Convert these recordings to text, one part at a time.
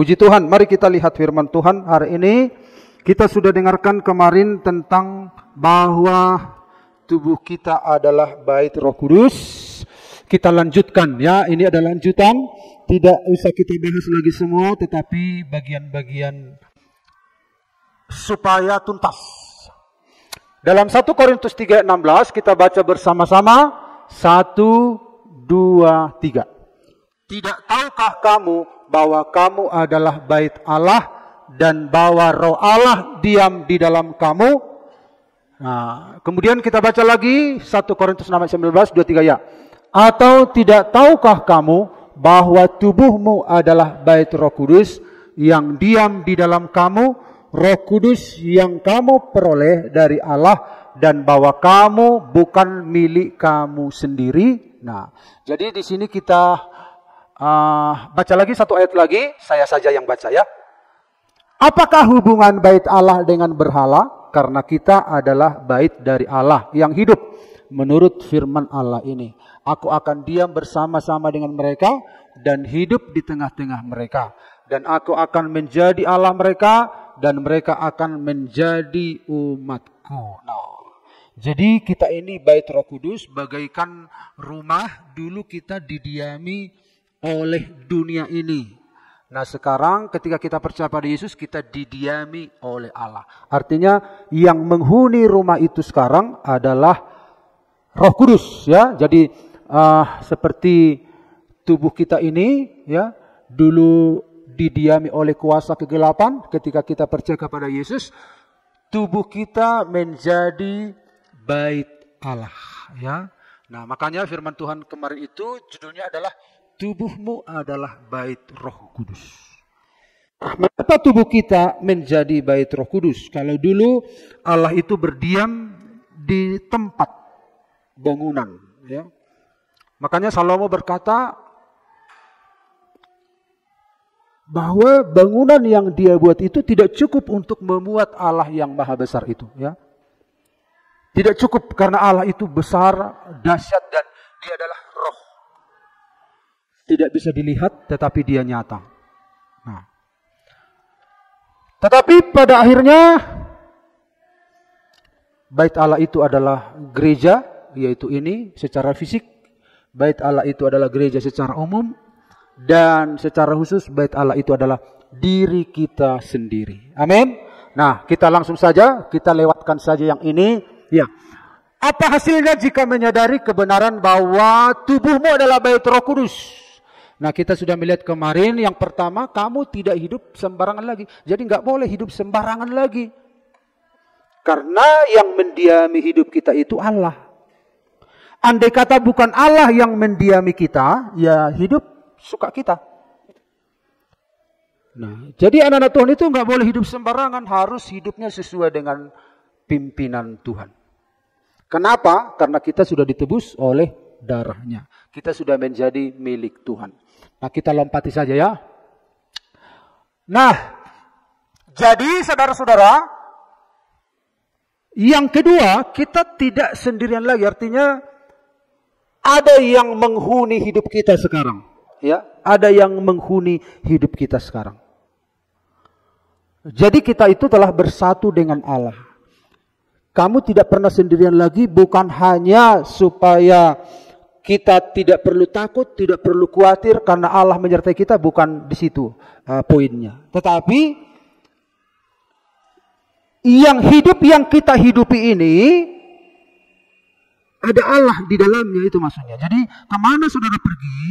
Puji Tuhan, mari kita lihat firman Tuhan hari ini. Kita sudah dengarkan kemarin tentang bahwa tubuh kita adalah bait Roh Kudus. Kita lanjutkan ya, ini adalah lanjutan. Tidak usah kita bahas lagi semua, tetapi bagian-bagian supaya tuntas. Dalam 1 Korintus 3:16 kita baca bersama-sama. 1, 2, 3. Tidak tahukah kamu bahwa kamu adalah bait Allah dan bahwa Roh Allah diam di dalam kamu? Nah, kemudian kita baca lagi 1 Korintus 6:19, 2, 3 ya. Atau tidak tahukah kamu bahwa tubuhmu adalah bait Roh Kudus yang diam di dalam kamu, Roh Kudus yang kamu peroleh dari Allah, dan bahwa kamu bukan milik kamu sendiri. Nah, jadi di sini kita baca lagi satu ayat lagi, saya saja yang baca ya. Apakah hubungan bait Allah dengan berhala? Karena kita adalah bait dari Allah yang hidup. Menurut firman Allah ini, aku akan diam bersama-sama dengan mereka dan hidup di tengah-tengah mereka. Dan aku akan menjadi Allah mereka dan mereka akan menjadi umatku. Nah, jadi kita ini bait Roh Kudus bagaikan rumah dulu kita didiami oleh dunia ini. Nah sekarang ketika kita percaya pada Yesus, kita didiami oleh Allah. Artinya yang menghuni rumah itu sekarang adalah Roh Kudus ya. Jadi seperti tubuh kita ini ya, dulu didiami oleh kuasa kegelapan. Ketika kita percaya kepada Yesus, tubuh kita menjadi bait Allah ya. Nah makanya firman Tuhan kemarin itu judulnya adalah tubuhmu adalah bait Roh Kudus. Mengapa tubuh kita menjadi bait Roh Kudus? Kalau dulu Allah itu berdiam di tempat bangunan ya. Makanya Salomo berkata bahwa bangunan yang dia buat itu tidak cukup untuk memuat Allah yang maha besar itu ya. Tidak cukup karena Allah itu besar, dahsyat, dan dia adalah roh. Tidak bisa dilihat tetapi dia nyata. Nah, tetapi pada akhirnya bait Allah itu adalah gereja, yaitu ini secara fisik. Bait Allah itu adalah gereja secara umum. Dan secara khusus bait Allah itu adalah diri kita sendiri. Amin. Nah, kita langsung saja, kita lewatkan saja yang ini. Ya. Apa hasilnya jika menyadari kebenaran bahwa tubuhmu adalah bait Roh Kudus? Nah, kita sudah melihat kemarin yang pertama, kamu tidak hidup sembarangan lagi. Jadi nggak boleh hidup sembarangan lagi. Karena yang mendiami hidup kita itu Allah. Andai kata bukan Allah yang mendiami kita, ya hidup suka kita. Nah, jadi anak-anak Tuhan itu nggak boleh hidup sembarangan, harus hidupnya sesuai dengan pimpinan Tuhan. Kenapa? Karena kita sudah ditebus oleh darahnya. Kita sudah menjadi milik Tuhan. Nah, kita lompati saja ya. Nah, jadi saudara-saudara, yang kedua, kita tidak sendirian lagi. Artinya ada yang menghuni hidup kita sekarang. Ya, ada yang menghuni hidup kita sekarang. Jadi kita itu telah bersatu dengan Allah. Kamu tidak pernah sendirian lagi, bukan hanya supaya kita tidak perlu takut, tidak perlu khawatir karena Allah menyertai kita, bukan di situ poinnya. Tetapi yang hidup yang kita hidupi ini ada Allah di dalamnya, itu maksudnya. Jadi kemana saudara pergi,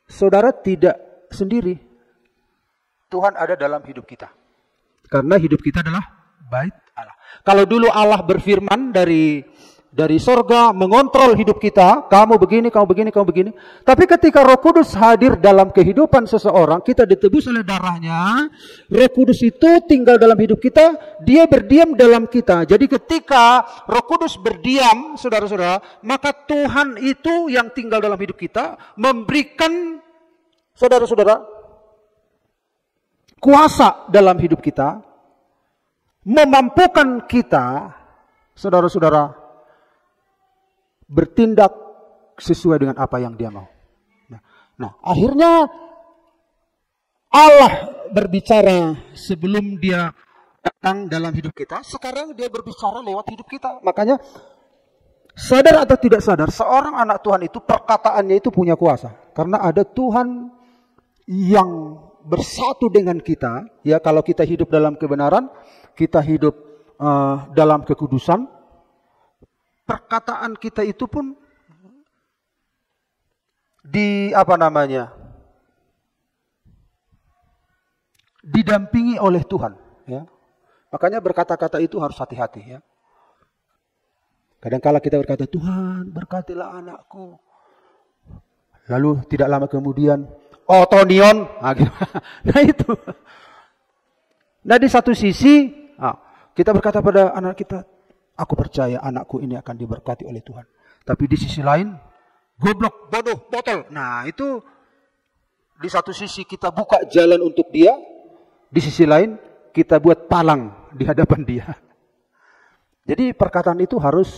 saudara tidak sendiri. Tuhan ada dalam hidup kita. Karena hidup kita adalah bait Allah. Kalau dulu Allah berfirman dari sorga mengontrol hidup kita, kamu begini, kamu begini, kamu begini. Tapi ketika Roh Kudus hadir dalam kehidupan seseorang, kita ditebus oleh darahnya, Roh Kudus itu tinggal dalam hidup kita, dia berdiam dalam kita. Jadi ketika Roh Kudus berdiam, saudara-saudara, maka Tuhan itu yang tinggal dalam hidup kita memberikan, saudara-saudara, kuasa dalam hidup kita, memampukan kita, saudara-saudara, bertindak sesuai dengan apa yang dia mau. Nah, akhirnya Allah berbicara sebelum dia datang dalam hidup kita, sekarang dia berbicara lewat hidup kita. Makanya sadar atau tidak sadar, seorang anak Tuhan itu perkataannya itu punya kuasa. Karena ada Tuhan yang bersatu dengan kita. Ya, kalau kita hidup dalam kebenaran, kita hidup dalam kekudusan, perkataan kita itu pun didampingi oleh Tuhan. Ya. Makanya berkata-kata itu harus hati-hati. Ya. Kadang-kala kita berkata, Tuhan berkatilah anakku. Lalu tidak lama kemudian, Tonion. Nah itu. Nah di satu sisi, kita berkata pada anak kita, aku percaya anakku ini akan diberkati oleh Tuhan. Tapi di sisi lain, goblok, bodoh, botol. Nah itu, di satu sisi kita buka jalan untuk dia, di sisi lain kita buat palang di hadapan dia. Jadi perkataan itu harus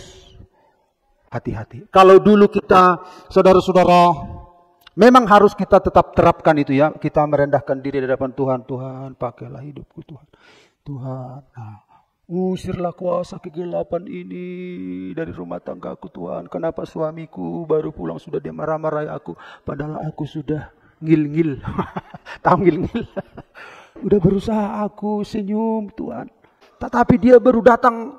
hati-hati. Kalau dulu kita, saudara-saudara, memang harus kita tetap terapkan itu ya. Kita merendahkan diri di hadapan Tuhan. Tuhan, pakailah hidupku Tuhan. Tuhan, usirlah kuasa kegelapan ini dari rumah tanggaku Tuhan. Kenapa suamiku baru pulang sudah dia marah-marahi aku. Padahal aku sudah ngil-ngil. Tahu ngil-ngil? Udah berusaha aku senyum Tuhan. Tetapi dia baru datang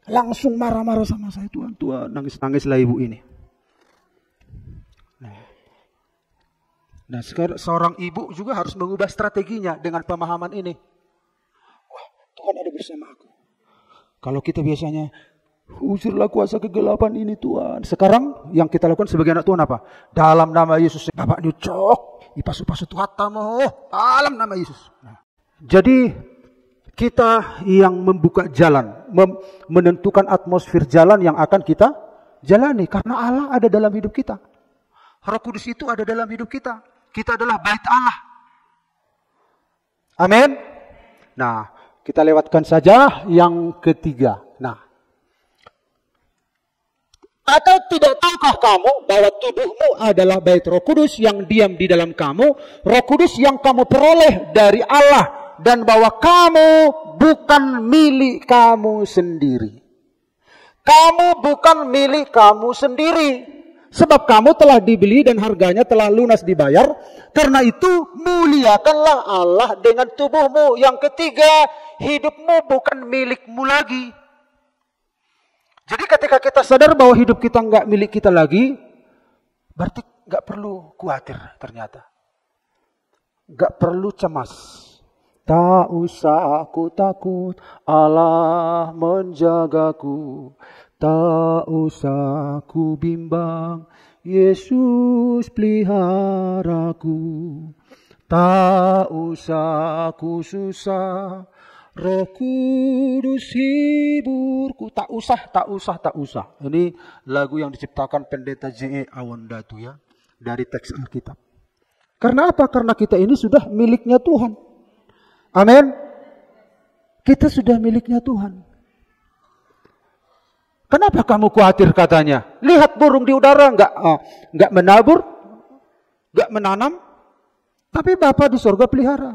langsung marah-marah sama saya. Tuhan, Tuhan, nangis-nangislah ibu ini. Nah, sekarang seorang ibu juga harus mengubah strateginya dengan pemahaman ini. Wah, Tuhan ada bersama aku. Kalau kita biasanya, usirlah kuasa kegelapan ini Tuhan. Sekarang yang kita lakukan sebagai anak Tuhan apa? Dalam nama Yesus, Bapak nyucok. Ipasu-pasu Tuhatamu, dalam nama Yesus. Nah, jadi kita yang membuka jalan, menentukan atmosfer jalan yang akan kita jalani. Karena Allah ada dalam hidup kita. Roh Kudus itu ada dalam hidup kita. Kita adalah bait Allah. Amin. Nah, kita lewatkan saja yang ketiga. Nah, atau tidak tahukah kamu bahwa tubuhmu adalah bait Roh Kudus yang diam di dalam kamu, Roh Kudus yang kamu peroleh dari Allah, dan bahwa kamu bukan milik kamu sendiri. Kamu bukan milik kamu sendiri. Sebab kamu telah dibeli dan harganya telah lunas dibayar. Karena itu muliakanlah Allah dengan tubuhmu. Yang ketiga, hidupmu bukan milikmu lagi. Jadi ketika kita sadar bahwa hidup kita nggak milik kita lagi, berarti nggak perlu khawatir ternyata. Nggak perlu cemas. Tak usah aku takut, Allah menjagaku. Tak usah aku bimbang, Yesus peliharaku. Tak usah aku susah, Roh Kudus hiburku. Tak usah. Ini lagu yang diciptakan pendeta J.E. Awandatu ya, dari teks Alkitab. Karena apa? Karena kita ini sudah miliknya Tuhan. Amin. Kita sudah miliknya Tuhan. Kenapa kamu khawatir katanya? Lihat burung di udara, enggak menabur, enggak menanam, tapi Bapa di surga pelihara.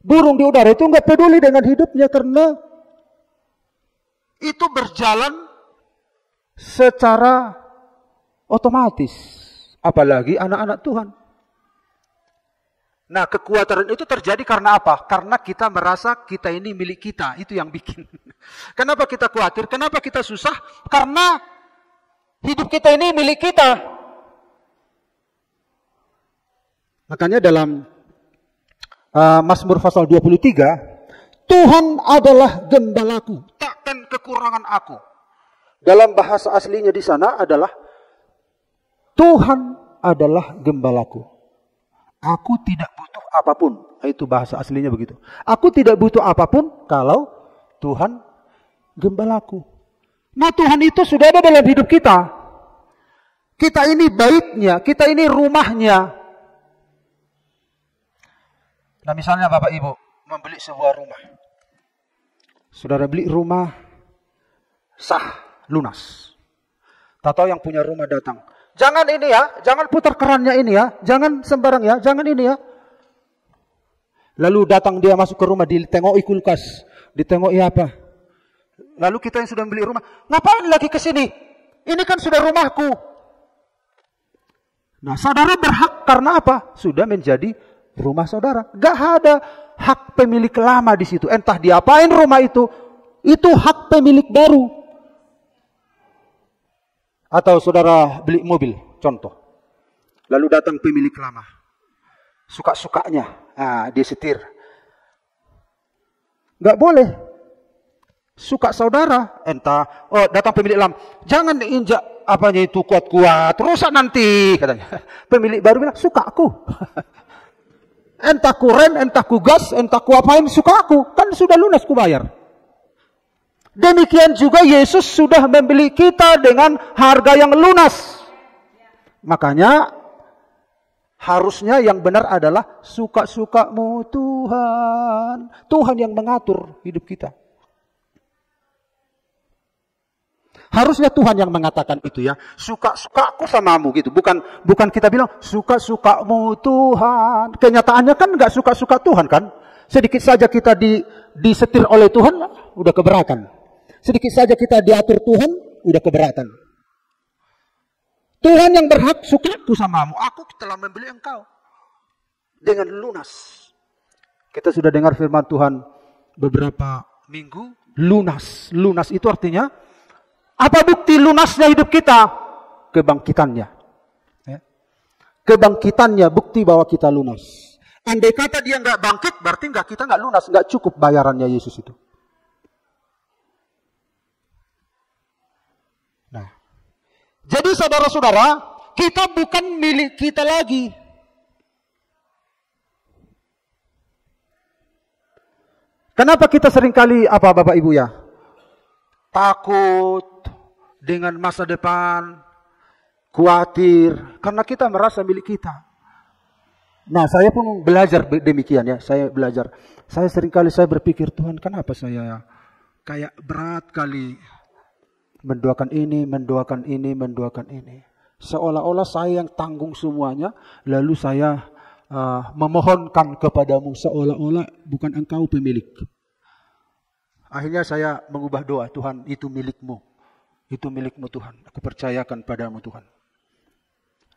Burung di udara itu enggak peduli dengan hidupnya karena itu berjalan secara otomatis. Apalagi anak-anak Tuhan. Nah, kekhawatiran itu terjadi karena apa? Karena kita merasa kita ini milik kita. Itu yang bikin. Kenapa kita khawatir? Kenapa kita susah? Karena hidup kita ini milik kita. Makanya dalam Mazmur pasal 23, Tuhan adalah gembalaku, takkan kekurangan aku. Dalam bahasa aslinya di sana adalah Tuhan adalah gembalaku. Aku tidak butuh apapun. Itu bahasa aslinya begitu. Aku tidak butuh apapun kalau Tuhan gembalaku. Nah, Tuhan itu sudah ada dalam hidup kita. Kita ini baitnya, kita ini rumahnya. Nah, misalnya Bapak Ibu membeli sebuah rumah. Saudara beli rumah sah, lunas. Tahu yang punya rumah datang. Jangan ini ya, jangan putar kerannya ini ya, jangan sembarang ya, jangan ini ya. Lalu datang dia masuk ke rumah, ditengoki kulkas, ditengoki apa. Lalu kita yang sudah beli rumah, ngapain lagi ke sini? Ini kan sudah rumahku. Nah, saudara berhak karena apa? Sudah menjadi rumah saudara. Gak ada hak pemilik lama di situ. Entah diapain rumah itu hak pemilik baru. Atau saudara beli mobil, contoh. Lalu datang pemilik lama. Suka-sukanya, dia setir. Gak boleh. Suka saudara, entah, datang pemilik lama. Jangan diinjak apanya itu kuat-kuat, rusak nanti, katanya. Pemilik baru bilang, suka aku. Entah ku rem, entah ku gas, entah ku apain, suka aku. Kan sudah lunas ku bayar. Demikian juga Yesus sudah membeli kita dengan harga yang lunas. Makanya harusnya yang benar adalah suka-sukamu Tuhan. Tuhan yang mengatur hidup kita. Harusnya Tuhan yang mengatakan itu ya. Suka-sukaku samamu gitu. Bukan kita bilang suka-sukamu Tuhan. Kenyataannya kan nggak suka-suka Tuhan kan. Sedikit saja kita disetir oleh Tuhan, udah keberatan. Sedikit saja kita diatur Tuhan, udah keberatan. Tuhan yang berhak sukaku samamu. Aku telah membeli engkau dengan lunas. Kita sudah dengar firman Tuhan beberapa minggu. Lunas. Lunas itu artinya apa bukti lunasnya hidup kita? Kebangkitannya. Kebangkitannya bukti bahwa kita lunas. Andai kata dia nggak bangkit, berarti kita nggak lunas, nggak cukup bayarannya Yesus itu. Nah, jadi saudara-saudara, kita bukan milik kita lagi. Kenapa kita seringkali Bapak Ibu ya? Takut dengan masa depan, khawatir, karena kita merasa milik kita. Nah, saya pun belajar demikian ya, saya belajar. Saya seringkali berpikir, Tuhan kenapa saya kayak berat kali mendoakan ini, mendoakan ini, mendoakan ini. Seolah-olah saya yang tanggung semuanya, lalu saya memohonkan kepadamu seolah-olah bukan engkau pemilik. Akhirnya saya mengubah doa, Tuhan itu milikmu. Itu milikmu Tuhan. Aku percayakan padamu Tuhan.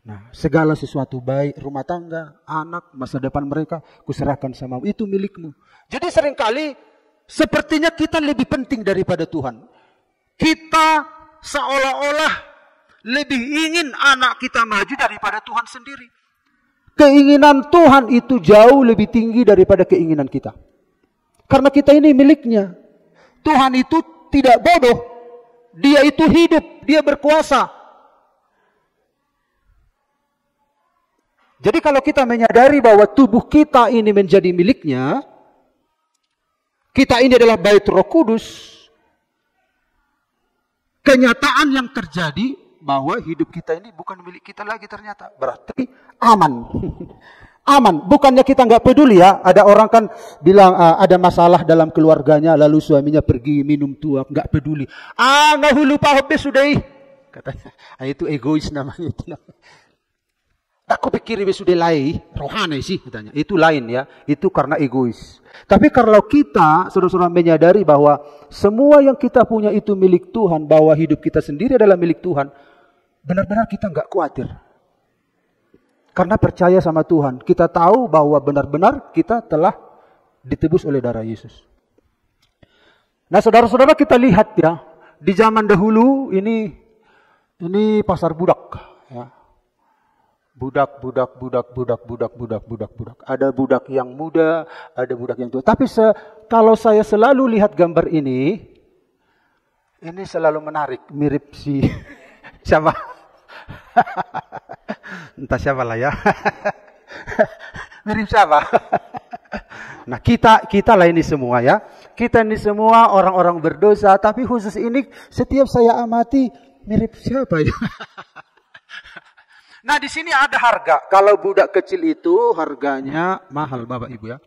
Nah, segala sesuatu baik, rumah tangga, anak, masa depan mereka, kuserahkan samamu. Itu milikmu. Jadi seringkali sepertinya kita lebih penting daripada Tuhan. Kita seolah-olah lebih ingin anak kita maju daripada Tuhan sendiri. Keinginan Tuhan itu jauh lebih tinggi daripada keinginan kita. Karena kita ini miliknya. Tuhan itu tidak bodoh. Dia itu hidup. Dia berkuasa. Jadi kalau kita menyadari bahwa tubuh kita ini menjadi miliknya. Kita ini adalah bait Roh Kudus. Kenyataan yang terjadi bahwa hidup kita ini bukan milik kita lagi ternyata. Berarti aman. Aman. Bukannya kita nggak peduli ya. Ada orang kan bilang ada masalah dalam keluarganya. Lalu suaminya pergi minum tua. Nggak peduli. Nggak lupa habis sudah. Katanya. Itu egois namanya. Aku pikir sudah lain. Rohani sih katanya. Itu lain ya. Itu karena egois. Tapi kalau kita saudara-saudara menyadari bahwa semua yang kita punya itu milik Tuhan. Bahwa hidup kita sendiri adalah milik Tuhan. Benar-benar kita nggak khawatir. Karena percaya sama Tuhan. Kita tahu bahwa benar-benar kita telah ditebus oleh darah Yesus. Nah saudara-saudara kita lihat ya. Di zaman dahulu ini pasar budak. Ya. Budak. Ada budak yang muda, ada budak yang tua. Tapi kalau saya selalu lihat gambar ini selalu menarik. Mirip si siapa? Entah siapa lah ya. Mirip siapa? Nah kita lah ini semua ya. Kita ini semua orang-orang berdosa. Tapi khusus ini setiap saya amati mirip siapa ya? Nah di sini ada harga. Kalau budak kecil itu harganya mahal Bapak Ibu ya.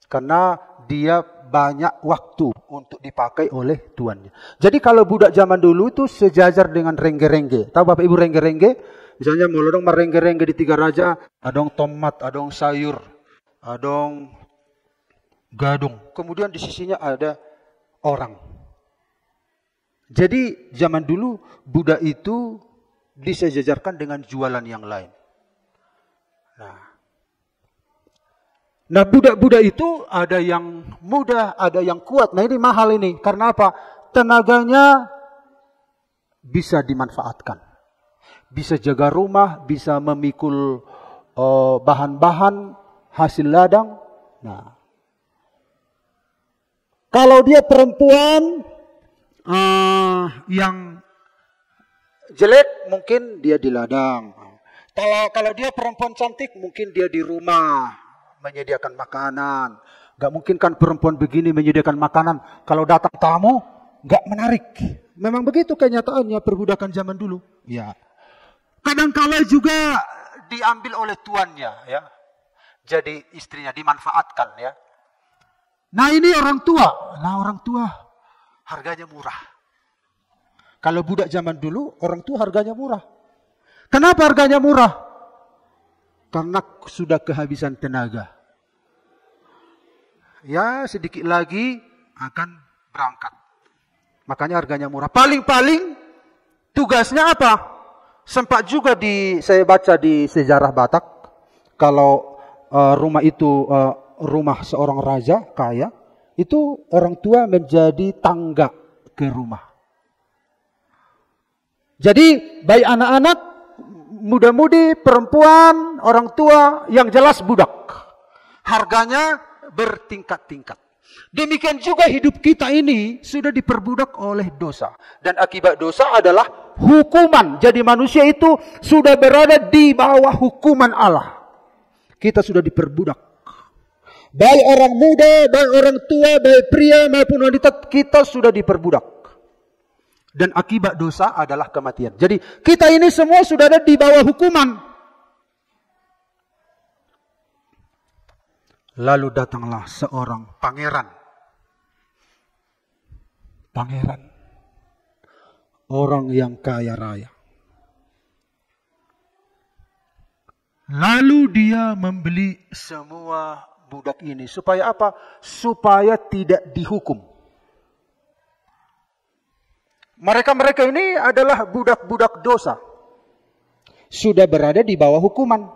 Karena dia banyak waktu untuk dipakai oleh tuannya. Jadi kalau budak zaman dulu itu sejajar dengan rengge-rengge. Tahu Bapak Ibu rengge-rengge? Misalnya mau lodong merengge-rengge di Tiga Raja, adong tomat, adong sayur, adong gadung. Kemudian di sisinya ada orang. Jadi zaman dulu Buddha itu disejajarkan dengan jualan yang lain. Nah, Buddha itu ada yang mudah, ada yang kuat. Nah, ini mahal ini. Karena apa? Tenaganya bisa dimanfaatkan. Bisa jaga rumah, bisa memikul bahan-bahan hasil ladang. Nah, kalau dia perempuan yang jelek, mungkin dia di ladang. Kalau dia perempuan cantik, mungkin dia di rumah menyediakan makanan. Gak mungkin kan perempuan begini menyediakan makanan. Kalau datang tamu, gak menarik. Memang begitu kenyataannya perbudakan zaman dulu. Ya. Kadang-kala juga diambil oleh tuannya, ya. Jadi istrinya dimanfaatkan, ya. Nah, ini orang tua. Nah, orang tua harganya murah. Kalau budak zaman dulu, orang tua harganya murah. Kenapa harganya murah? Karena sudah kehabisan tenaga. Ya, sedikit lagi akan berangkat. Makanya harganya murah. Paling-paling tugasnya apa? Sempat juga saya baca di sejarah Batak, kalau rumah itu rumah seorang raja kaya, itu orang tua menjadi tangga ke rumah. Jadi baik anak-anak, muda-mudi, perempuan, orang tua, yang jelas budak. Harganya bertingkat-tingkat. Demikian juga hidup kita ini sudah diperbudak oleh dosa. Dan akibat dosa adalah hukuman. Jadi manusia itu sudah berada di bawah hukuman Allah. Kita sudah diperbudak. Baik orang muda, baik orang tua, baik pria maupun wanita, kita sudah diperbudak. Dan akibat dosa adalah kematian. Jadi kita ini semua sudah ada di bawah hukuman. Lalu datanglah seorang pangeran. Pangeran. Orang yang kaya raya. Lalu dia membeli semua budak ini. Supaya apa? Supaya tidak dihukum. Mereka-mereka ini adalah budak-budak dosa. Sudah berada di bawah hukuman.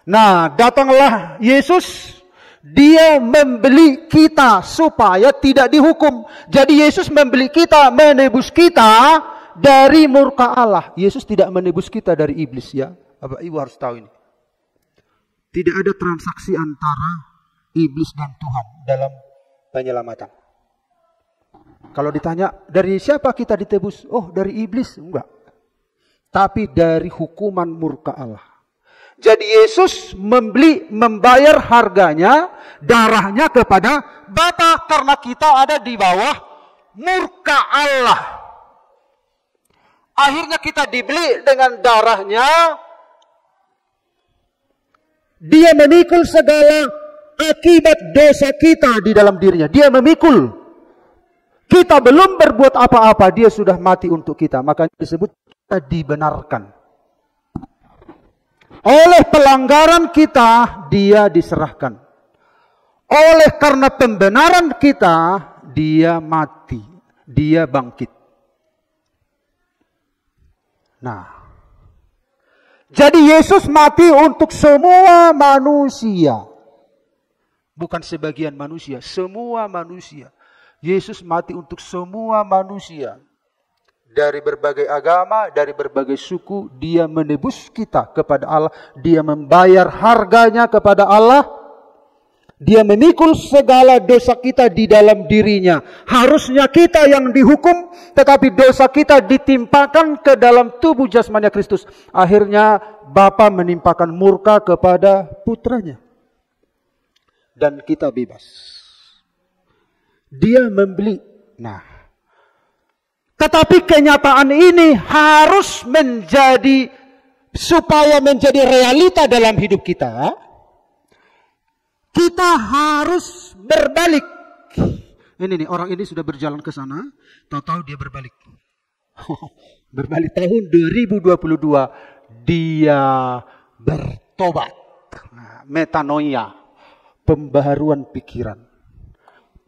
Nah, datanglah Yesus. Dia membeli kita supaya tidak dihukum. Jadi Yesus membeli kita, menebus kita dari murka Allah. Yesus tidak menebus kita dari iblis, ya. Bapak Ibu harus tahu ini. Tidak ada transaksi antara iblis dan Tuhan dalam penyelamatan. Kalau ditanya, dari siapa kita ditebus? Oh, dari iblis? Enggak. Tapi dari hukuman murka Allah. Jadi Yesus membayar harganya, darahnya kepada Bapa karena kita ada di bawah murka Allah. Akhirnya kita dibeli dengan darahnya. Dia memikul segala akibat dosa kita di dalam dirinya. Dia memikul. Kita belum berbuat apa-apa, dia sudah mati untuk kita. Makanya disebut kita dibenarkan. Oleh pelanggaran kita, dia diserahkan. Oleh karena pembenaran kita, dia mati. Dia bangkit. Nah, jadi Yesus mati untuk semua manusia. Bukan sebagian manusia, semua manusia. Yesus mati untuk semua manusia. Dari berbagai agama, dari berbagai suku, dia menebus kita kepada Allah. Dia membayar harganya kepada Allah. Dia memikul segala dosa kita di dalam dirinya. Harusnya kita yang dihukum, tetapi dosa kita ditimpakan ke dalam tubuh jasmani Kristus. Akhirnya Bapa menimpakan murka kepada putranya. Dan kita bebas. Dia membeli. Nah, tetapi kenyataan ini harus supaya menjadi realita dalam hidup kita, kita harus berbalik. Ini nih, orang ini sudah berjalan ke sana, tahu-tahu dia berbalik. Berbalik tahun 2022, dia bertobat. Metanoia, pembaharuan pikiran.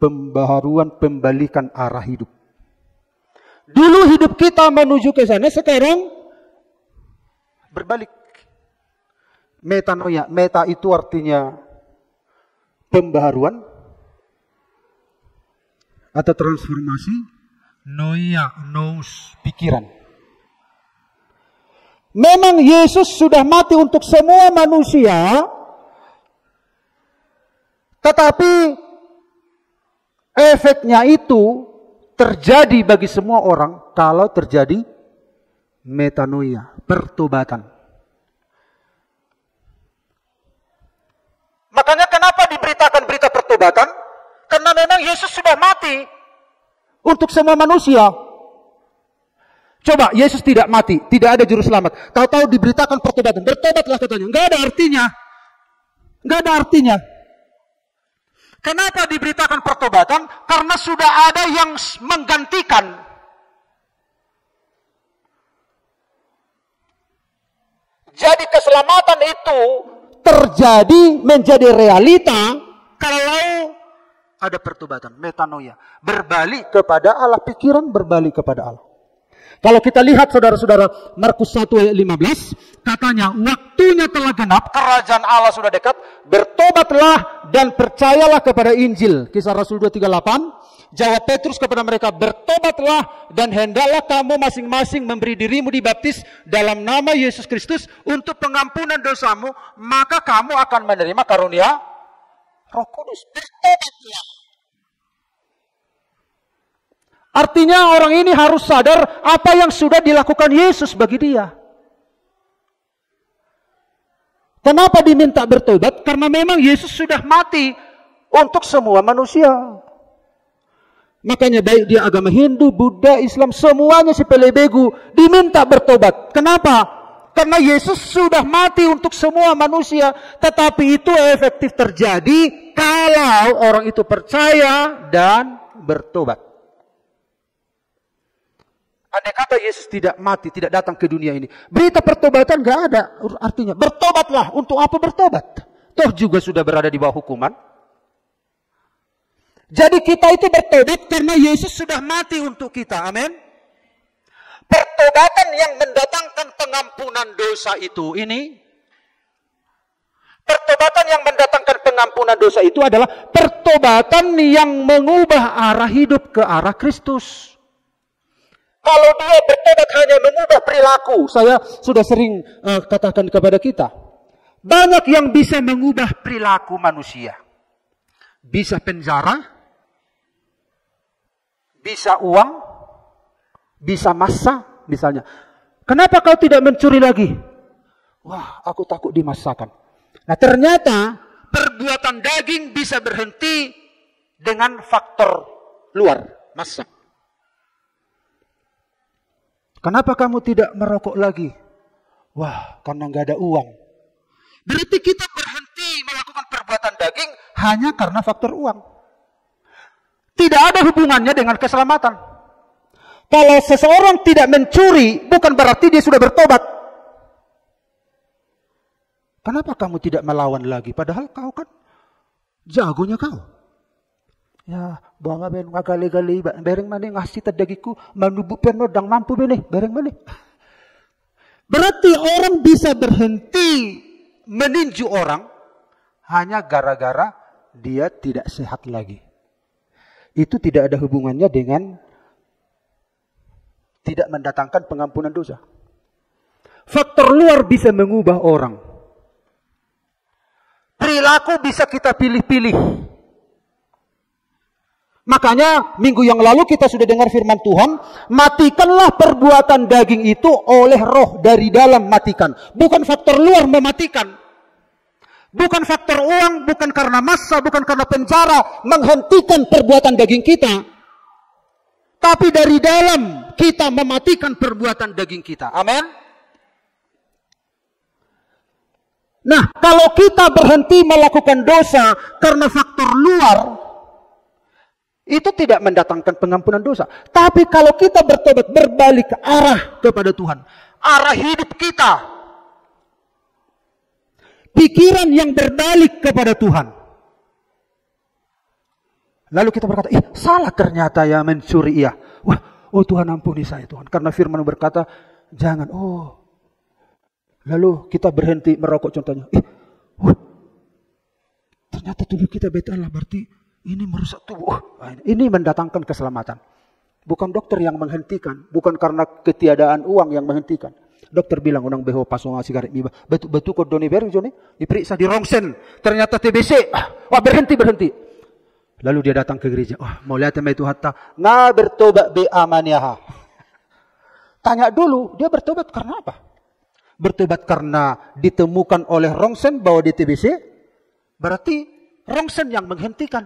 Pembaharuan, pembalikan arah hidup. Dulu hidup kita menuju ke sana, sekarang berbalik. Metanoia. Meta itu artinya pembaharuan atau transformasi. Noia, nous, pikiran. Memang Yesus sudah mati untuk semua manusia, tetapi efeknya itu terjadi bagi semua orang kalau terjadi metanoia, pertobatan. Makanya kenapa diberitakan berita pertobatan? Karena memang Yesus sudah mati untuk semua manusia. Coba Yesus tidak mati, tidak ada juru selamat. Tahu-tahu diberitakan pertobatan, bertobatlah katanya. Enggak ada artinya. Enggak ada artinya. Kenapa diberitakan pertobatan? Karena sudah ada yang menggantikan. Jadi keselamatan itu terjadi menjadi realita kalau ada pertobatan, metanoia. Berbalik kepada Allah, pikiran berbalik kepada Allah. Kalau kita lihat saudara-saudara, Markus 1 ayat 15, katanya, waktunya telah genap, kerajaan Allah sudah dekat, bertobatlah dan percayalah kepada Injil. Kisah Rasul 2:38, jawab Petrus kepada mereka, bertobatlah dan hendaklah kamu masing-masing memberi dirimu dibaptis dalam nama Yesus Kristus untuk pengampunan dosamu, maka kamu akan menerima karunia Roh Kudus. Bertobatlah. Artinya orang ini harus sadar apa yang sudah dilakukan Yesus bagi dia. Kenapa diminta bertobat? Karena memang Yesus sudah mati untuk semua manusia. Makanya baik dia agama Hindu, Buddha, Islam, semuanya si pelebegu diminta bertobat. Kenapa? Karena Yesus sudah mati untuk semua manusia. Tetapi itu efektif terjadi kalau orang itu percaya dan bertobat. Andai kata Yesus tidak mati, tidak datang ke dunia ini, berita pertobatan gak ada artinya. Bertobatlah. Untuk apa bertobat? Toh juga sudah berada di bawah hukuman. Jadi kita itu bertobat karena Yesus sudah mati untuk kita. Amin. Pertobatan yang mendatangkan pengampunan dosa itu pertobatan yang mendatangkan pengampunan dosa itu adalah pertobatan yang mengubah arah hidup ke arah Kristus. Kalau dia bertobat hanya mengubah perilaku, saya sudah sering katakan kepada kita, banyak yang bisa mengubah perilaku manusia. Bisa penjara, bisa uang, bisa massa, misalnya. Kenapa kau tidak mencuri lagi? Wah, aku takut dimassakan. Nah, ternyata perbuatan daging bisa berhenti dengan faktor luar, massa. Kenapa kamu tidak merokok lagi? Wah, karena nggak ada uang. Berarti kita berhenti melakukan perbuatan daging hanya karena faktor uang. Tidak ada hubungannya dengan keselamatan. Kalau seseorang tidak mencuri, bukan berarti dia sudah bertobat. Kenapa kamu tidak melawan lagi? Padahal kau kan jagonya kau. Ya, banga ben ngagali-gali bereng mana ngasih tadagiku manubu perno dang mampu bene bereng mana. Berarti orang bisa berhenti meninju orang hanya gara-gara dia tidak sehat lagi. Itu tidak ada hubungannya dengan tidak mendatangkan pengampunan dosa. Faktor luar bisa mengubah orang. Perilaku bisa kita pilih-pilih. Makanya minggu yang lalu kita sudah dengar firman Tuhan, matikanlah perbuatan daging itu oleh roh dari dalam matikan. Bukan faktor luar mematikan. Bukan faktor uang, bukan karena massa, bukan karena penjara menghentikan perbuatan daging kita. Tapi dari dalam kita mematikan perbuatan daging kita. Amin. Nah, kalau kita berhenti melakukan dosa karena faktor luar, itu tidak mendatangkan pengampunan dosa. Tapi kalau kita bertobat, berbalik ke arah kepada Tuhan, arah hidup kita, pikiran yang berbalik kepada Tuhan, Lalu kita berkata, salah ternyata ya mencuri ya. Wah, oh Tuhan ampuni saya Tuhan. Karena firman berkata, jangan. Oh. Lalu kita berhenti merokok contohnya. Ternyata tubuh kita bait Allah, berarti ini merusak tubuh. Ini mendatangkan keselamatan. Bukan dokter yang menghentikan. Bukan karena ketiadaan uang yang menghentikan. Dokter bilang, unang beho pasong sigaret miba. Betul kok doni beri joni. Diperiksa di rongsen. Ternyata TBC. Wah berhenti. Lalu dia datang ke gereja. Wah mau lihat itu hatta. Nga bertobat be amaniaha. Tanya dulu, dia bertobat karena apa? Bertobat karena ditemukan oleh rongsen bahwa di TBC. Berarti rongsen yang menghentikan.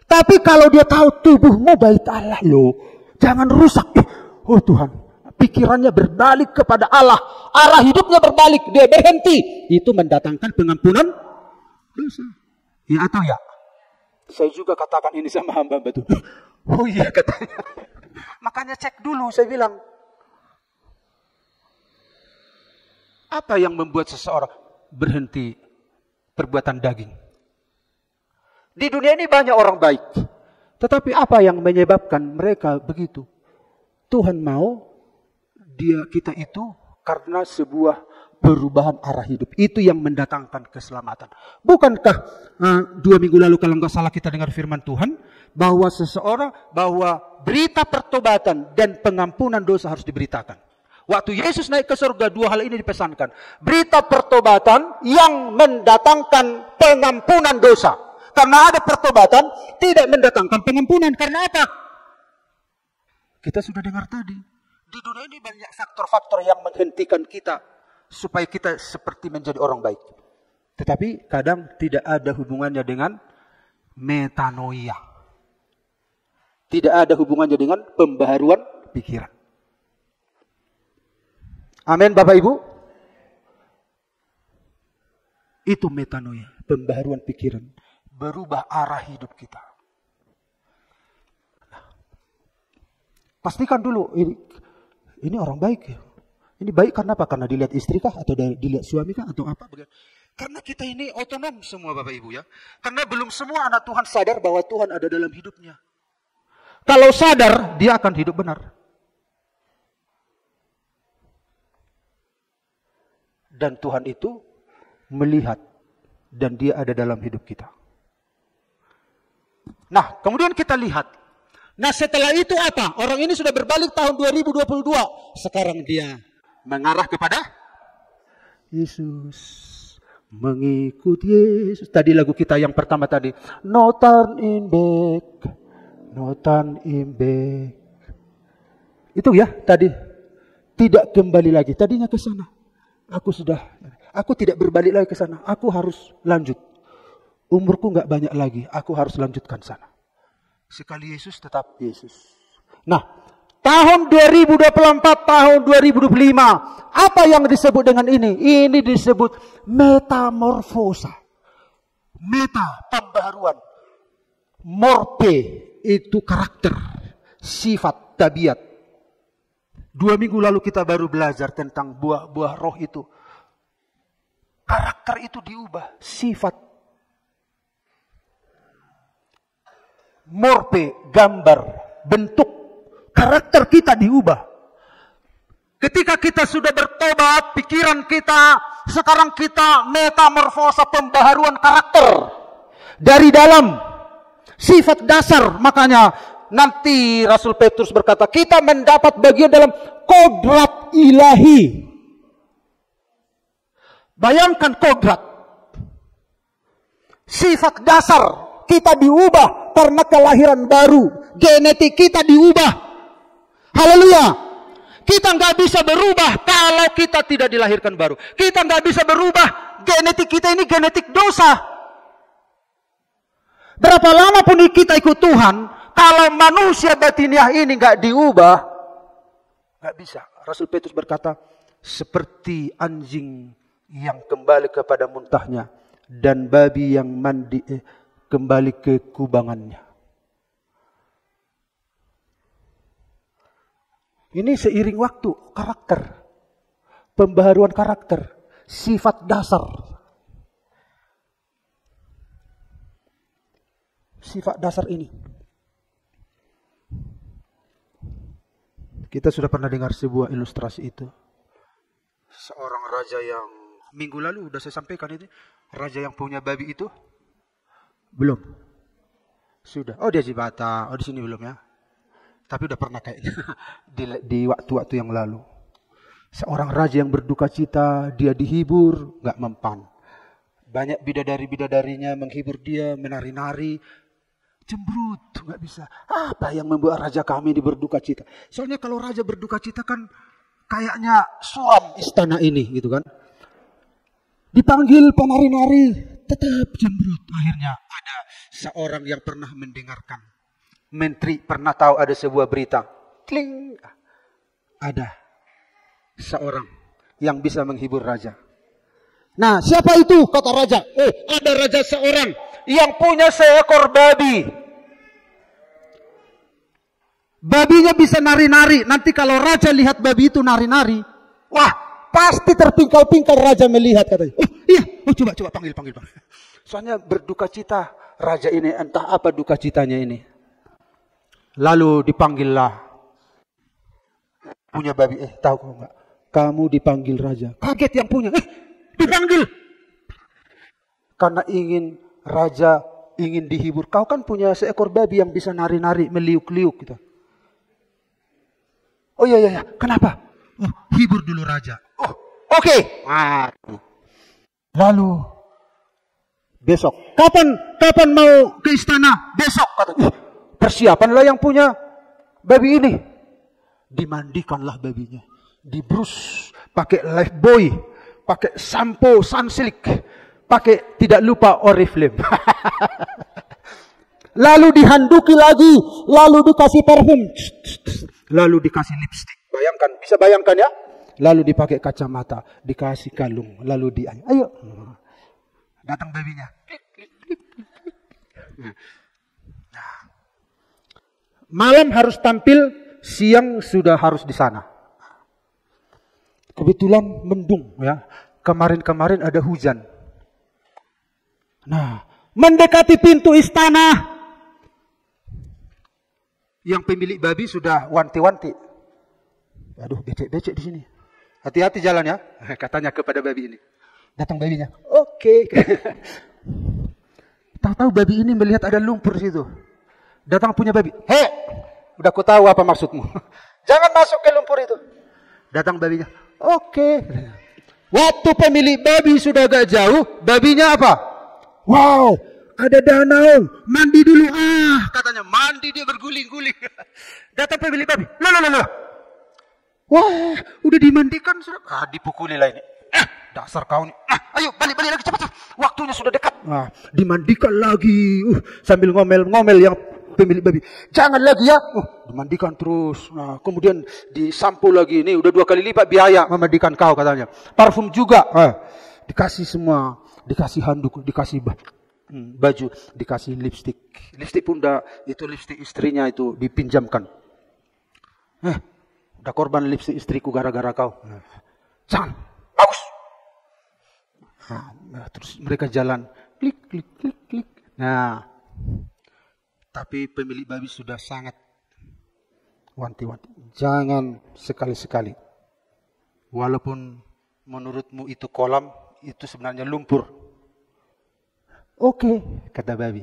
Tapi kalau dia tahu tubuhmu bait Allah loh. Jangan rusak. Oh Tuhan. Pikirannya berbalik kepada Allah. Arah hidupnya berbalik. Dia berhenti. Itu mendatangkan pengampunan dosa. Ya atau ya? Saya juga katakan ini sama hamba betul. Oh iya katanya. Makanya cek dulu saya bilang. Apa yang membuat seseorang berhenti perbuatan daging? Di dunia ini banyak orang baik. Tetapi apa yang menyebabkan mereka begitu? Tuhan mau kita itu karena sebuah perubahan arah hidup. Itu yang mendatangkan keselamatan. Bukankah 2 minggu lalu kalau nggak salah kita dengar firman Tuhan. Bahwa berita pertobatan dan pengampunan dosa harus diberitakan. Waktu Yesus naik ke surga 2 hal ini dipesankan. Berita pertobatan yang mendatangkan pengampunan dosa. Karena ada pertobatan tidak mendatangkan pengampunan. Karena apa? Kita sudah dengar tadi. Di dunia ini banyak faktor-faktor yang menghentikan kita. Supaya kita seperti menjadi orang baik. Tetapi kadang tidak ada hubungannya dengan metanoia. Tidak ada hubungannya dengan pembaharuan pikiran. Amin Bapak Ibu. Itu metanoia. Pembaharuan pikiran. Berubah arah hidup kita. Pastikan dulu. Ini orang baik ya. Ini baik karena apa? Karena dilihat istri kah? Atau dilihat suami kah? Atau apa? Karena kita ini otonom semua Bapak Ibu ya. Karena belum semua anak Tuhan sadar bahwa Tuhan ada dalam hidupnya. Kalau sadar, dia akan hidup benar. Dan Tuhan itu melihat. Dan dia ada dalam hidup kita. Nah, kemudian kita lihat. Nah, setelah itu apa? Orang ini sudah berbalik tahun 2022. Sekarang dia mengarah kepada Yesus. Mengikuti Yesus. Tadi lagu kita yang pertama tadi. No turning back. No turning back. Itu ya tadi. Tidak kembali lagi. Tadinya ke sana. Aku tidak berbalik lagi ke sana. Aku harus lanjut. Umurku gak banyak lagi. Aku harus lanjutkan sana. Sekali Yesus tetap Yesus. Nah, tahun 2024, tahun 2025. Apa yang disebut dengan ini? Ini disebut metamorfosa. Meta, pembaharuan. Morpe, itu karakter. Sifat, tabiat. 2 minggu lalu kita baru belajar tentang buah-buah roh itu. Karakter itu diubah. Sifat. Morpe, gambar, bentuk. Karakter kita diubah. Ketika kita sudah bertobat, pikiran kita, sekarang kita metamorfosa pembaharuan karakter. Dari dalam, sifat dasar. Makanya nanti Rasul Petrus berkata, kita mendapat bagian dalam kodrat ilahi. Bayangkan kodrat. Sifat dasar kita diubah karena kelahiran baru. Genetik kita diubah. Haleluya. Kita nggak bisa berubah kalau kita tidak dilahirkan baru. Kita nggak bisa berubah. Genetik kita ini genetik dosa. Berapa lama pun kita ikut Tuhan, kalau manusia batiniah ini nggak diubah, nggak bisa. Rasul Petrus berkata, seperti anjing yang kembali kepada muntahnya dan babi yang mandi kembali ke kubangannya. Ini seiring waktu, karakter. Pembaharuan karakter. Sifat dasar. sifat dasar ini. Kita sudah pernah dengar sebuah ilustrasi itu. Seorang raja yang minggu lalu sudah saya sampaikan itu. Raja yang punya babi itu. Belum. Sudah. Oh dia Jibata. Oh di sini belum ya. Tapi udah pernah kayaknya. di waktu-waktu yang lalu. Seorang raja yang berduka cita. Dia dihibur. Gak mempan. Banyak bidadari-bidadarinya menghibur dia. Menari-nari. Cemberut, nggak bisa. Apa yang membuat raja kami ini berduka cita? Soalnya kalau raja berduka cita kan kayaknya suam istana ini, gitu kan? Dipanggil penari-nari, tetap cemberut. Akhirnya ada seorang yang pernah mendengarkan. Menteri pernah tahu ada sebuah berita. Kling. Ada seorang yang bisa menghibur raja. Nah, siapa itu? Kata raja. Ada raja seorang yang punya seekor babi. Babinya bisa nari-nari. Nanti kalau raja lihat babi itu nari-nari, wah, pasti terpingkal-pingkal raja melihat katanya. Coba panggil. Soalnya berduka cita raja ini, entah apa duka citanya ini. Lalu dipanggillah punya babi. Tahu kau enggak? Kamu dipanggil raja. Kaget yang punya. Dipanggil. Karena raja ingin dihibur. Kau kan punya seekor babi yang bisa nari-nari, meliuk-liuk gitu. Oh iya. Kenapa? Hibur dulu raja. Oke. Lalu besok. Kapan mau ke istana? Besok kata. Persiapanlah yang punya babi ini. Dimandikanlah babinya. Dibrus pakai Lifebuoy, pakai sampo Sunsilk, pakai tidak lupa Oriflame. Lalu dihanduki lagi, lalu dikasih parfum, lalu dikasih lipstick. Bayangkan, bisa bayangkan ya? Lalu dipakai kacamata, dikasih kalung, lalu ayo. Datang babinya. Nah. Malam harus tampil, siang sudah harus di sana. Kebetulan mendung ya. Kemarin ada hujan. Nah, mendekati pintu istana. Yang pemilik babi sudah wanti-wanti. Aduh, becek-becek di sini. Hati-hati jalan ya, katanya kepada babi ini. Datang babinya. Oke. Tahu-tahu babi ini melihat ada lumpur di situ. Datang punya babi. Udah ku tahu apa maksudmu. Jangan masuk ke lumpur itu. Datang babinya. Oke. Waktu pemilik babi sudah agak jauh, babinya apa? Wow, ada danau, mandi dulu katanya. Mandi dia berguling-guling. Datang pemilik babi. Loh. Wah, udah dimandikan sudah. Dipukuli lah ini. Dasar kau nih. Ayo balik lagi cepat. Waktunya sudah dekat. Dimandikan lagi. Sambil ngomel-ngomel yang pemilik babi. Jangan lagi ya. Dimandikan terus. Nah, kemudian disampo lagi. Ini udah 2 kali lipat biaya memandikan kau katanya. Parfum juga. Dikasih semua. Dikasih handuk, dikasih baju, dikasih lipstick. Lipstick pun itu lipstick istrinya itu dipinjamkan. Udah korban lipstick istriku gara-gara kau. Jangan, bagus. Terus mereka jalan, klik. Nah, tapi pemilik babi sudah sangat wanti-wanti. Jangan sekali-sekali. Walaupun menurutmu itu kolam, itu sebenarnya lumpur. Oke, kata babi.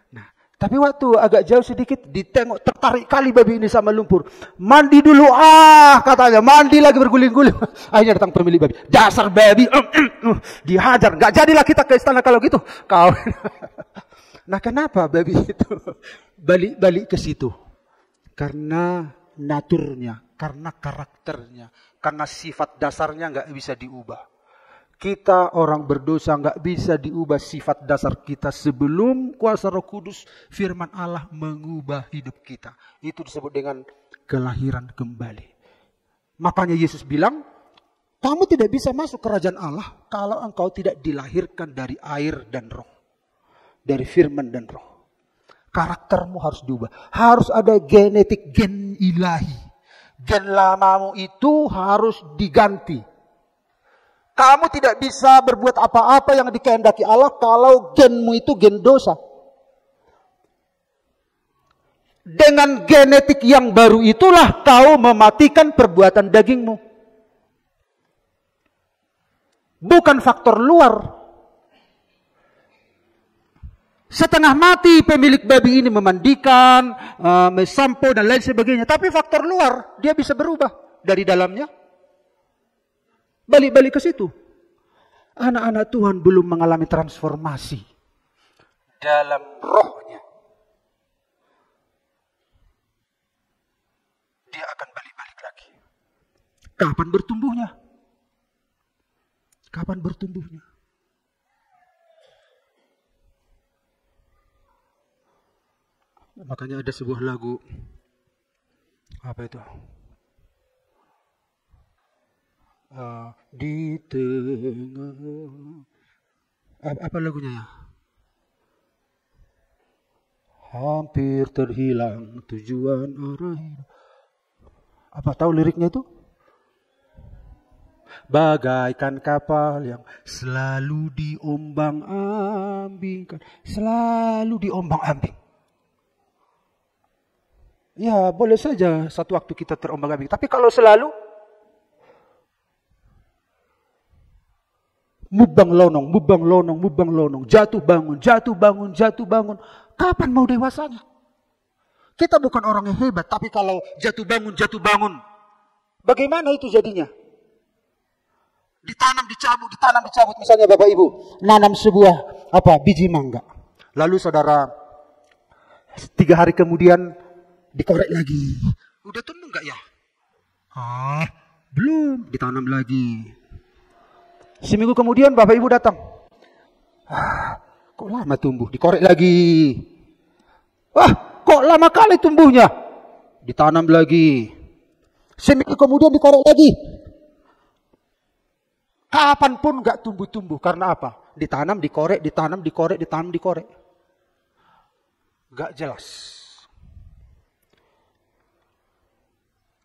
Nah, tapi waktu agak jauh sedikit, ditengok tertarik kali babi ini sama lumpur. Mandi dulu, katanya. Mandi lagi berguling-guling. Akhirnya datang pemilik babi. Dasar babi, dihajar. Gak jadilah kita ke istana kalau gitu. Kau. Nah, kenapa babi itu balik ke situ? Karena naturnya, karena karakternya, karena sifat dasarnya gak bisa diubah. Kita orang berdosa nggak bisa diubah sifat dasar kita sebelum kuasa Roh Kudus firman Allah mengubah hidup kita. Itu disebut dengan kelahiran kembali. Makanya Yesus bilang, kamu tidak bisa masuk kerajaan Allah kalau engkau tidak dilahirkan dari air dan roh. Dari firman dan roh. Karaktermu harus diubah. Harus ada genetik, gen ilahi. Gen lamamu itu harus diganti. Kamu tidak bisa berbuat apa-apa yang dikehendaki Allah kalau genmu itu gen dosa. Dengan genetik yang baru itulah kau mematikan perbuatan dagingmu. Bukan faktor luar. Setengah mati pemilik babi ini memandikan, sampo dan lain sebagainya. Tapi faktor luar, dia bisa berubah dari dalamnya. Balik-balik ke situ. Anak-anak Tuhan belum mengalami transformasi dalam rohnya. Dia akan balik-balik lagi. Kapan bertumbuhnya? Kapan bertumbuhnya? Makanya ada sebuah lagu. Apa itu? Di tengah. Apa lagunya ya? Hampir terhilang tujuan arah hidup. Apa tahu liriknya itu? Bagaikan kapal yang selalu diombang-ambingkan. Selalu diombang-ambing. Ya boleh saja satu waktu kita terombang-ambing. Tapi kalau selalu mubang lonong, mubang lonong, mubang lonong. Jatuh bangun, jatuh bangun, jatuh bangun. Kapan mau dewasanya? Kita bukan orang yang hebat. Tapi kalau jatuh bangun, jatuh bangun. Bagaimana itu jadinya? Ditanam, dicabut, ditanam, dicabut. Misalnya Bapak Ibu nanam sebuah biji mangga. Lalu saudara 3 hari kemudian dikorek lagi. Udah tumbuh enggak ya? Belum. Ditanam lagi. Seminggu kemudian Bapak Ibu datang. Kok lama tumbuh? Dikorek lagi. Kok lama kali tumbuhnya? Ditanam lagi. Seminggu kemudian dikorek lagi. Kapanpun enggak tumbuh-tumbuh. Karena apa? Ditanam, dikorek, ditanam, dikorek, ditanam, dikorek. Enggak jelas.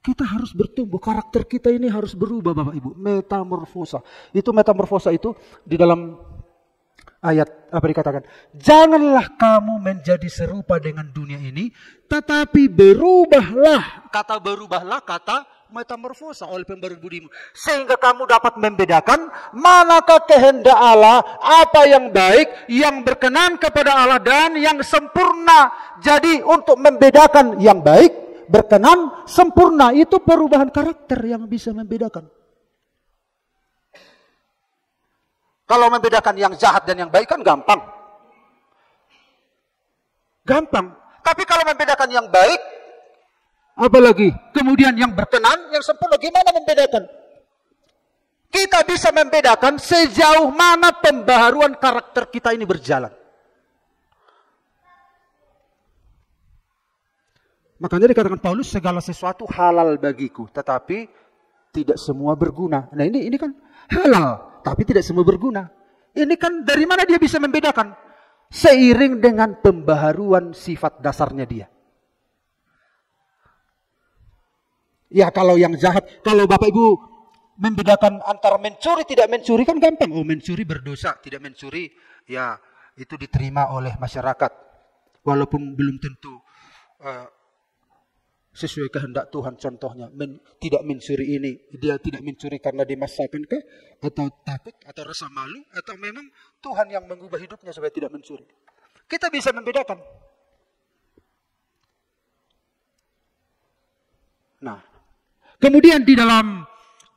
Kita harus bertumbuh. Karakter kita ini harus berubah Bapak Ibu. Metamorfosa. Itu metamorfosa itu di dalam ayat apa dikatakan? Janganlah kamu menjadi serupa dengan dunia ini. Tetapi berubahlah. Kata berubahlah, kata metamorfosa oleh pembaruan budimu. Sehingga kamu dapat membedakan manakah kehendak Allah. Apa yang baik, yang berkenan kepada Allah dan yang sempurna. Jadi untuk membedakan yang baik, berkenan, sempurna, itu perubahan karakter yang bisa membedakan. Kalau membedakan yang jahat dan yang baik kan gampang. Gampang. Tapi kalau membedakan yang baik, apalagi kemudian yang berkenan, yang sempurna, gimana membedakan? Kita bisa membedakan sejauh mana pembaharuan karakter kita ini berjalan. Makanya dikatakan Paulus, segala sesuatu halal bagiku, tetapi tidak semua berguna. Nah ini kan halal, tapi tidak semua berguna. Ini kan dari mana dia bisa membedakan? Seiring dengan pembaharuan sifat dasarnya dia. Ya kalau yang jahat, kalau Bapak Ibu membedakan antara mencuri tidak mencuri kan gampang. Oh mencuri berdosa, tidak mencuri ya itu diterima oleh masyarakat. Walaupun belum tentu sesuai kehendak Tuhan. Contohnya tidak mencuri ini, dia tidak mencuri karena dimaksakan kah? Atau takut, atau rasa malu, atau memang Tuhan yang mengubah hidupnya supaya tidak mencuri. Kita bisa membedakan. Nah, kemudian di dalam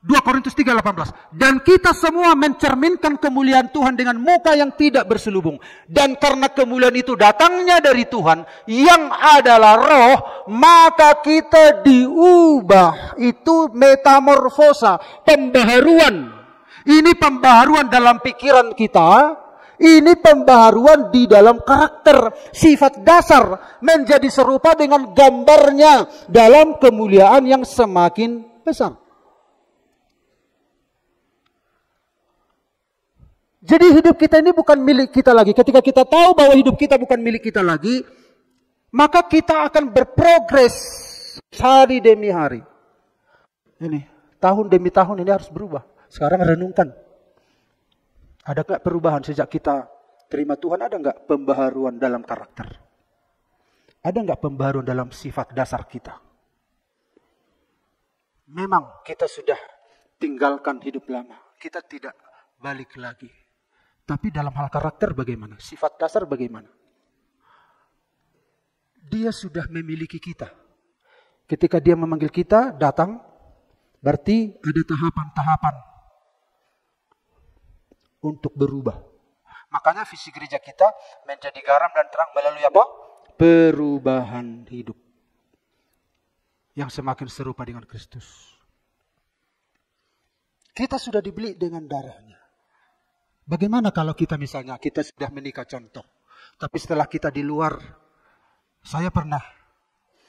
2 Korintus 3:18. Dan kita semua mencerminkan kemuliaan Tuhan dengan muka yang tidak berselubung. Dan karena kemuliaan itu datangnya dari Tuhan yang adalah roh, maka kita diubah. Itu metamorfosa, pembaharuan. Ini pembaharuan dalam pikiran kita. Ini pembaharuan di dalam karakter, sifat dasar. Menjadi serupa dengan gambarnya dalam kemuliaan yang semakin besar. Jadi hidup kita ini bukan milik kita lagi. Ketika kita tahu bahwa hidup kita bukan milik kita lagi, maka kita akan berprogres hari demi hari. Ini tahun demi tahun ini harus berubah. Sekarang renungkan. Ada nggak perubahan sejak kita terima Tuhan? Ada nggak pembaharuan dalam karakter? Ada nggak pembaruan dalam sifat dasar kita? Memang kita sudah tinggalkan hidup lama. Kita tidak balik lagi. Tapi dalam hal karakter bagaimana? Sifat dasar bagaimana? Dia sudah memiliki kita. Ketika dia memanggil kita datang, berarti ada tahapan-tahapan untuk berubah. Makanya visi gereja kita menjadi garam dan terang melalui apa? Perubahan hidup. Yang semakin serupa dengan Kristus. Kita sudah dibeli dengan darahnya. Bagaimana kalau kita misalnya, kita sudah menikah contoh. Tapi setelah kita di luar, saya pernah,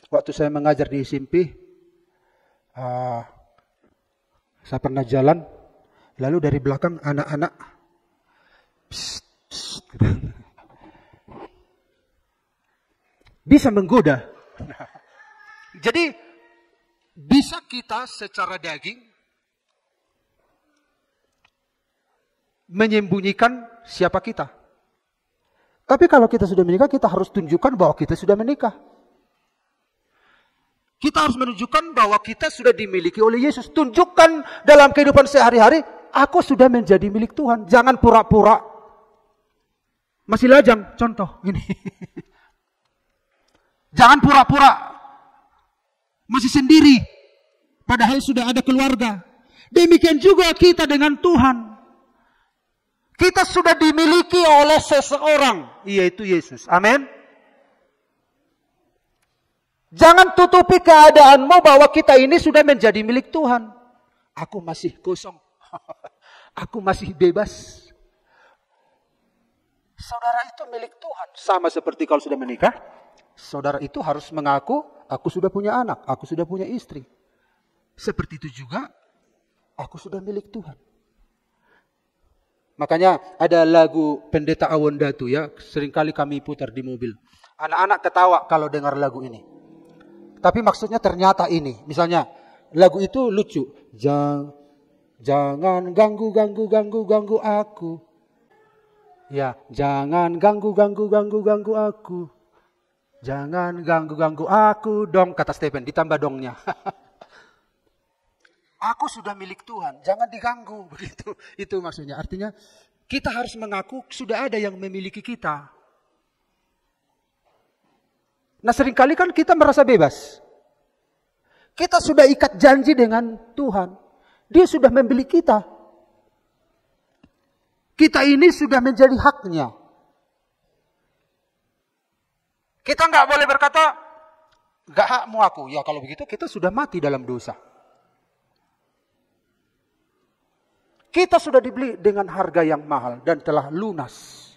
waktu saya mengajar di SMP, saya pernah jalan, lalu dari belakang anak-anak, bisa menggoda. Jadi, bisa kita secara daging menyembunyikan siapa kita. Tapi kalau kita sudah menikah, kita harus tunjukkan bahwa kita sudah menikah. Kita harus menunjukkan bahwa kita sudah dimiliki oleh Yesus. Tunjukkan dalam kehidupan sehari-hari, aku sudah menjadi milik Tuhan. Jangan pura-pura masih lajang, contoh ini. Jangan pura-pura masih sendiri, padahal sudah ada keluarga. Demikian juga kita dengan Tuhan. Kita sudah dimiliki oleh seseorang, yaitu Yesus. Amin. Jangan tutupi keadaanmu bahwa kita ini sudah menjadi milik Tuhan. Aku masih kosong. Aku masih bebas. Saudara itu milik Tuhan. Sama seperti kalau sudah menikah, saudara itu harus mengaku, aku sudah punya anak, aku sudah punya istri. Seperti itu juga, aku sudah milik Tuhan. Makanya ada lagu Pendeta Awondatu ya, seringkali kami putar di mobil. Anak-anak ketawa kalau dengar lagu ini. Tapi maksudnya ternyata ini, misalnya lagu itu lucu. Jangan ganggu aku. Ya, jangan ganggu aku. Jangan ganggu aku dong, kata Stephen, ditambah dongnya. Aku sudah milik Tuhan, jangan diganggu. Begitu, itu maksudnya. Artinya kita harus mengaku sudah ada yang memiliki kita. Nah seringkali kan kita merasa bebas. Kita sudah ikat janji dengan Tuhan. Dia sudah membeli kita. Kita ini sudah menjadi haknya. Kita nggak boleh berkata, nggak hakmu aku. Ya kalau begitu kita sudah mati dalam dosa. Kita sudah dibeli dengan harga yang mahal dan telah lunas.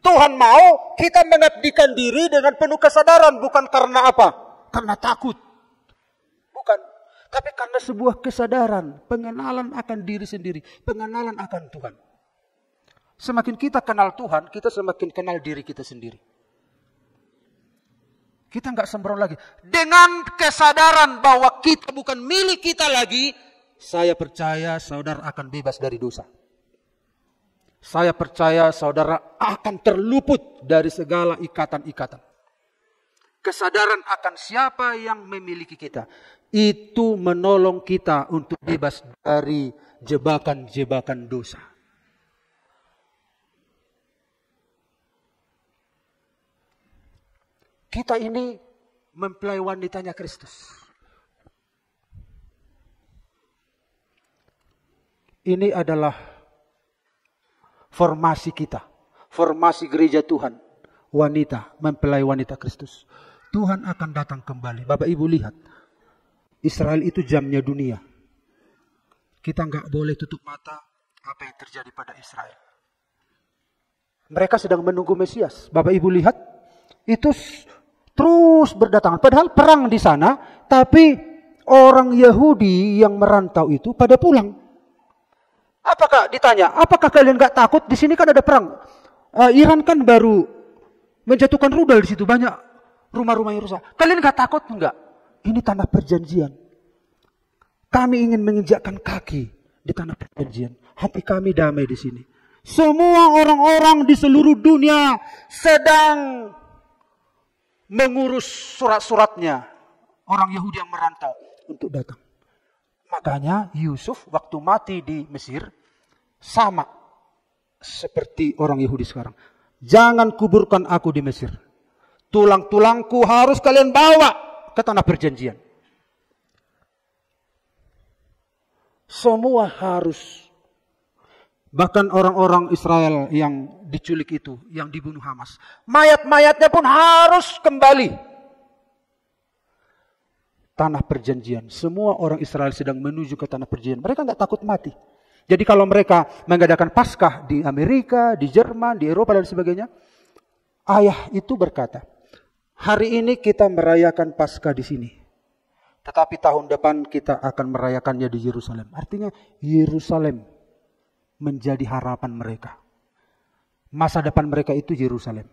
Tuhan mau kita mengabdikan diri dengan penuh kesadaran. Bukan karena apa? Karena takut. Bukan. Tapi karena sebuah kesadaran. Pengenalan akan diri sendiri. Pengenalan akan Tuhan. Semakin kita kenal Tuhan, kita semakin kenal diri kita sendiri. Kita nggak sembrono lagi. Dengan kesadaran bahwa kita bukan milik kita lagi, saya percaya saudara akan bebas dari dosa. Saya percaya saudara akan terluput dari segala ikatan-ikatan. Kesadaran akan siapa yang memiliki kita. Itu menolong kita untuk bebas dari jebakan-jebakan dosa. Kita ini mempelai wanitanya Kristus. Ini adalah formasi kita. Formasi gereja Tuhan. Wanita, mempelai wanita Kristus. Tuhan akan datang kembali. Bapak Ibu lihat. Israel itu jamnya dunia. Kita nggak boleh tutup mata apa yang terjadi pada Israel. Mereka sedang menunggu Mesias. Bapak Ibu lihat. Itu terus berdatangan. Padahal perang di sana. Tapi orang Yahudi yang merantau itu pada pulang. Apakah ditanya, apakah kalian gak takut? Di sini kan ada perang. Iran kan baru menjatuhkan rudal di situ, banyak rumah-rumah yang rusak. Kalian gak takut? Enggak. Ini tanah perjanjian. Kami ingin menginjakkan kaki di tanah perjanjian. Hati kami damai di sini. Semua orang-orang di seluruh dunia sedang mengurus surat-suratnya orang Yahudi yang merantau untuk datang. Makanya Yusuf waktu mati di Mesir sama seperti orang Yahudi sekarang. Jangan kuburkan aku di Mesir. Tulang-tulangku harus kalian bawa ke tanah perjanjian. Semua harus. Bahkan orang-orang Israel yang diculik itu, yang dibunuh Hamas, mayat-mayatnya pun harus kembali. Tanah perjanjian. Semua orang Israel sedang menuju ke tanah perjanjian. Mereka nggak takut mati. Jadi kalau mereka mengadakan Paskah di Amerika, di Jerman, di Eropa dan sebagainya, ayah itu berkata, hari ini kita merayakan Paskah di sini. Tetapi tahun depan kita akan merayakannya di Yerusalem. Artinya Yerusalem menjadi harapan mereka. Masa depan mereka itu Yerusalem.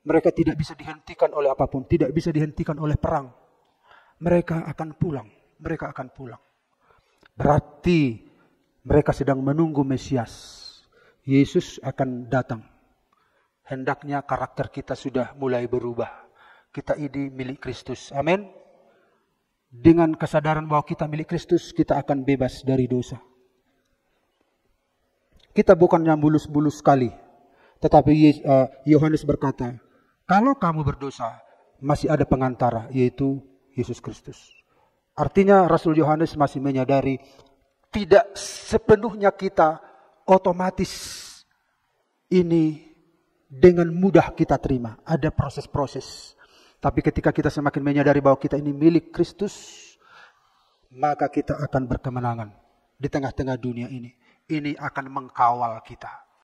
Mereka tidak bisa dihentikan oleh apapun. Tidak bisa dihentikan oleh perang. Mereka akan pulang. Mereka akan pulang. Berarti mereka sedang menunggu Mesias. Yesus akan datang. Hendaknya karakter kita sudah mulai berubah. Kita ini milik Kristus. Amin. Dengan kesadaran bahwa kita milik Kristus, kita akan bebas dari dosa. Kita bukan yang bulus-bulus sekali. Tetapi Yohanes berkata, kalau kamu berdosa, masih ada pengantara, yaitu Yesus Kristus. Artinya Rasul Yohanes masih menyadari, tidak sepenuhnya kita otomatis ini dengan mudah kita terima. Ada proses-proses. Tapi ketika kita semakin menyadari bahwa kita ini milik Kristus, maka kita akan berkemenangan di tengah-tengah dunia ini. Ini akan mengkawal kita.